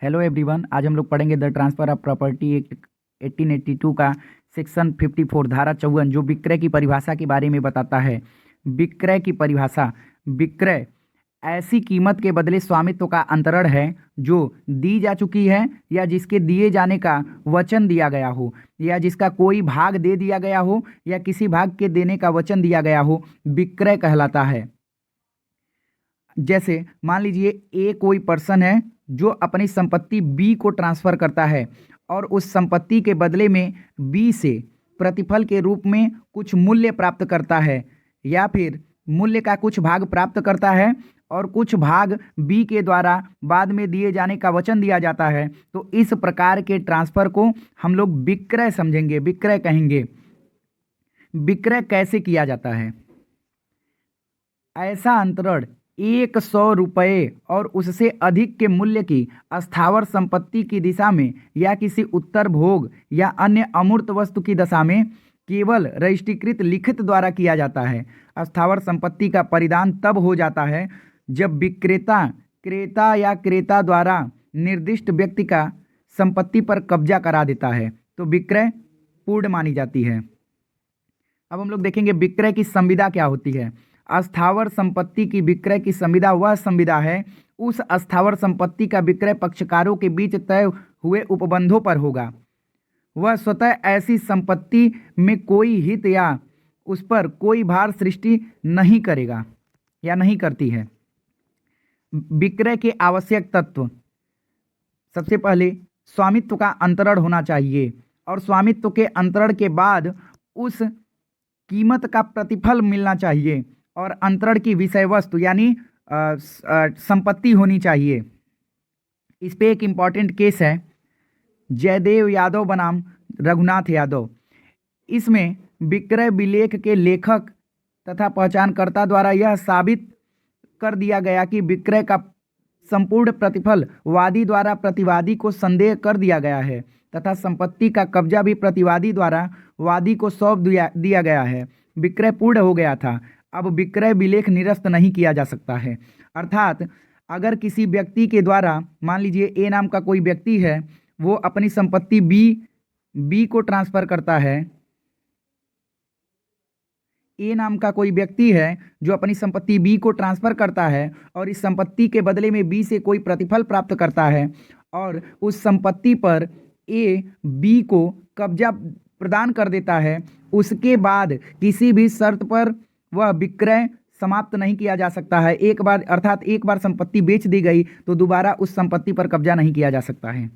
Hello everyone, आज हम लोग पढ़ेंगे the transfer of property act 1882 का सेक्शन 54 धारा 54 जो विक्रय की परिभाषा के बारे में बताता है। विक्रय की परिभाषा: विक्रय ऐसी कीमत के बदले स्वामित्व का अंतरण है जो दी जा चुकी है या जिसके दिए जाने का वचन दिया गया हो या जिसका कोई भाग दे दिया गया हो या किसी भाग के देने का वचन दिया गया हो, विक्रय कहलाता है। जैसे मान लीजिए ए कोई पर्सन है जो अपनी संपत्ति बी को ट्रांसफ़र करता है और उस संपत्ति के बदले में बी से प्रतिफल के रूप में कुछ मूल्य प्राप्त करता है या फिर मूल्य का कुछ भाग प्राप्त करता है और कुछ भाग बी के द्वारा बाद में दिए जाने का वचन दिया जाता है, तो इस प्रकार के ट्रांसफ़र को हम लोग विक्रय समझेंगे, विक्रय कहेंगे। विक्रय कैसे किया जाता है? ऐसा अंतरण 100 रुपये और उससे अधिक के मूल्य की अस्थावर संपत्ति की दिशा में या किसी उत्तर भोग या अन्य अमूर्त वस्तु की दशा में केवल रजिस्ट्रीकृत लिखित द्वारा किया जाता है। अस्थावर संपत्ति का परिधान तब हो जाता है जब विक्रेता क्रेता या क्रेता द्वारा निर्दिष्ट व्यक्ति का संपत्ति पर कब्जा करा देता है, तो विक्रय पूर्ण मानी जाती है। अब हम लोग देखेंगे विक्रय की संविदा क्या होती है। अस्थावर संपत्ति की विक्रय की संविदा वह संविदा है उस अस्थावर संपत्ति का विक्रय पक्षकारों के बीच तय हुए उपबंधों पर होगा। वह स्वतः ऐसी संपत्ति में कोई हित या उस पर कोई भार सृष्टि नहीं करेगा या नहीं करती है। विक्रय के आवश्यक तत्व: सबसे पहले स्वामित्व का अंतरण होना चाहिए और स्वामित्व के अंतरण के बाद उस कीमत का प्रतिफल मिलना चाहिए और अंतरण की विषय वस्तु यानी संपत्ति होनी चाहिए। इस पे एक इम्पॉर्टेंट केस है जयदेव यादव बनाम रघुनाथ यादव। इसमें विक्रय विलेख के लेखक तथा पहचानकर्ता द्वारा यह साबित कर दिया गया कि विक्रय का संपूर्ण प्रतिफल वादी द्वारा प्रतिवादी को संदेह कर दिया गया है तथा संपत्ति का कब्जा भी प्रतिवादी द्वारा वादी को सौंप दिया गया है। विक्रय पूर्ण हो गया था, अब विक्रय विलेख निरस्त नहीं किया जा सकता है। अर्थात अगर किसी व्यक्ति के द्वारा, मान लीजिए ए नाम का कोई व्यक्ति है, वो अपनी संपत्ति बी को ट्रांसफ़र करता है। ए नाम का कोई व्यक्ति है जो अपनी संपत्ति बी को ट्रांसफ़र करता है और इस संपत्ति के बदले में बी से कोई प्रतिफल प्राप्त करता है और उस संपत्ति पर ए बी को कब्जा प्रदान कर देता है। उसके बाद किसी भी शर्त पर वह विक्रय समाप्त नहीं किया जा सकता है। एक बार, अर्थात एक बार संपत्ति बेच दी गई तो दोबारा उस संपत्ति पर कब्जा नहीं किया जा सकता है।